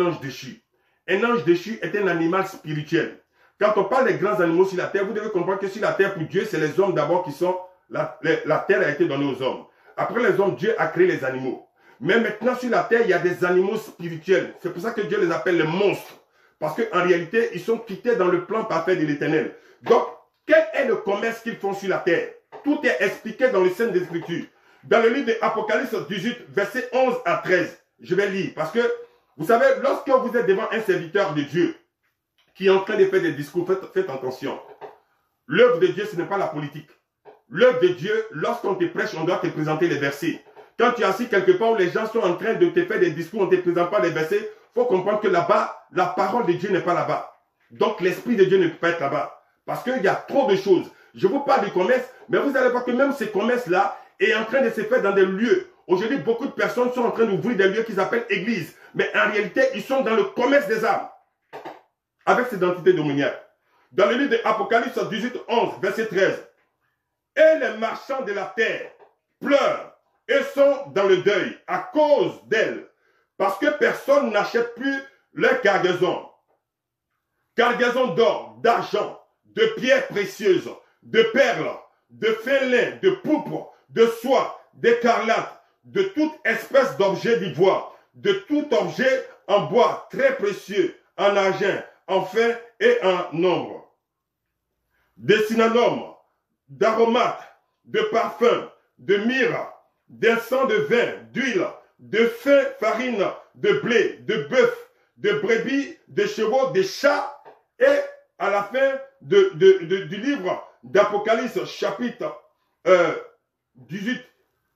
ange déchu. Un ange déchu est un animal spirituel. Quand on parle des grands animaux sur la terre, vous devez comprendre que sur la terre, pour Dieu, c'est les hommes d'abord qui sont... La terre a été donnée aux hommes. Après les hommes, Dieu a créé les animaux. Mais maintenant, sur la terre, il y a des animaux spirituels. C'est pour ça que Dieu les appelle les monstres. Parce qu'en réalité, ils sont quittés dans le plan parfait de l'Éternel. Donc, quel est le commerce qu'ils font sur la terre? Tout est expliqué dans les scènes d'Écriture. Dans le livre de Apocalypse 18, versets 11 à 13. Je vais lire. Parce que, vous savez, lorsque vous êtes devant un serviteur de Dieu, qui est en train de faire des discours, faites attention. L'œuvre de Dieu, ce n'est pas la politique. L'œuvre de Dieu, lorsqu'on te prêche, on doit te présenter les versets. Quand tu es assis quelque part où les gens sont en train de te faire des discours, on ne te présente pas les versets, il faut comprendre que là-bas, la parole de Dieu n'est pas là-bas. Donc l'Esprit de Dieu ne peut pas être là-bas. Parce qu'il y a trop de choses. Je vous parle du commerce, mais vous allez voir que même ce commerce-là est en train de se faire dans des lieux. Aujourd'hui, beaucoup de personnes sont en train d'ouvrir des lieux qu'ils appellent églises. Mais en réalité, ils sont dans le commerce des âmes. Avec cette identité démoniaque. Dans le livre de Apocalypse 18, 11, verset 13. Et les marchands de la terre pleurent et sont dans le deuil à cause d'elle. Parce que personne n'achète plus leur cargaison. Cargaison d'or, d'argent, de pierres précieuses, de perles, de fin lin, de pourpre, de soie, d'écarlate, de toute espèce d'objet d'ivoire, de tout objet en bois très précieux, en argent, en fer et en nombre. De cinnamome, d'aromates, de parfums, de myrrhe, d'encens de vin, d'huile, de fin farine, de blé, de bœuf, de brebis, de chevaux, de chats. Et à la fin du livre d'Apocalypse, chapitre 18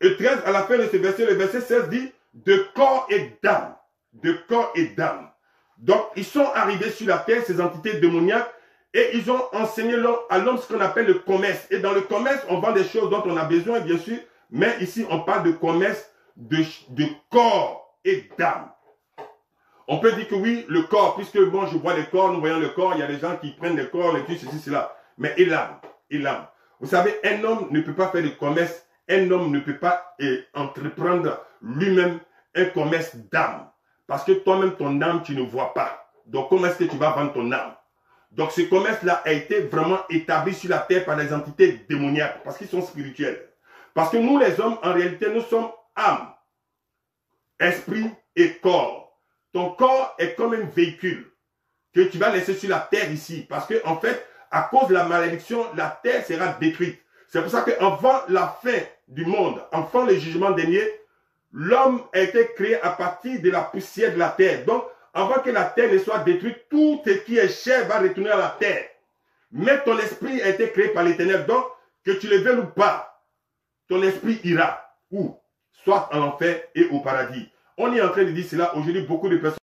et 13, à la fin de ce verset, le verset 16 dit de corps et d'âme. De corps et d'âme. Donc, ils sont arrivés sur la terre, ces entités démoniaques, et ils ont enseigné à l'homme ce qu'on appelle le commerce. Et dans le commerce, on vend des choses dont on a besoin, bien sûr, mais ici, on parle de commerce de corps et d'âme. On peut dire que oui, le corps, puisque moi je vois les corps, nous voyons le corps, il y a des gens qui prennent le corps, les trucs, ceci, cela. Mais et l'âme, et l'âme. Vous savez, un homme ne peut pas faire de commerce, un homme ne peut pas entreprendre lui-même un commerce d'âme. Parce que toi-même, ton âme, tu ne vois pas. Donc, comment est-ce que tu vas vendre ton âme? Donc, ce commerce-là a été vraiment établi sur la terre par des entités démoniaques, parce qu'ils sont spirituels. Parce que nous, les hommes, en réalité, nous sommes âme, esprit et corps. Ton corps est comme un véhicule que tu vas laisser sur la terre ici. Parce que, en fait, à cause de la malédiction, la terre sera détruite. C'est pour ça qu'avant la fin du monde, avant le jugement dernier, l'homme a été créé à partir de la poussière de la terre. Donc, avant que la terre ne soit détruite, tout ce qui est chair va retourner à la terre. Mais ton esprit a été créé par l'Éternel. Donc, que tu le veuilles ou pas, ton esprit ira où? Soit en enfer et au paradis. On est en train de dire cela aujourd'hui, beaucoup de personnes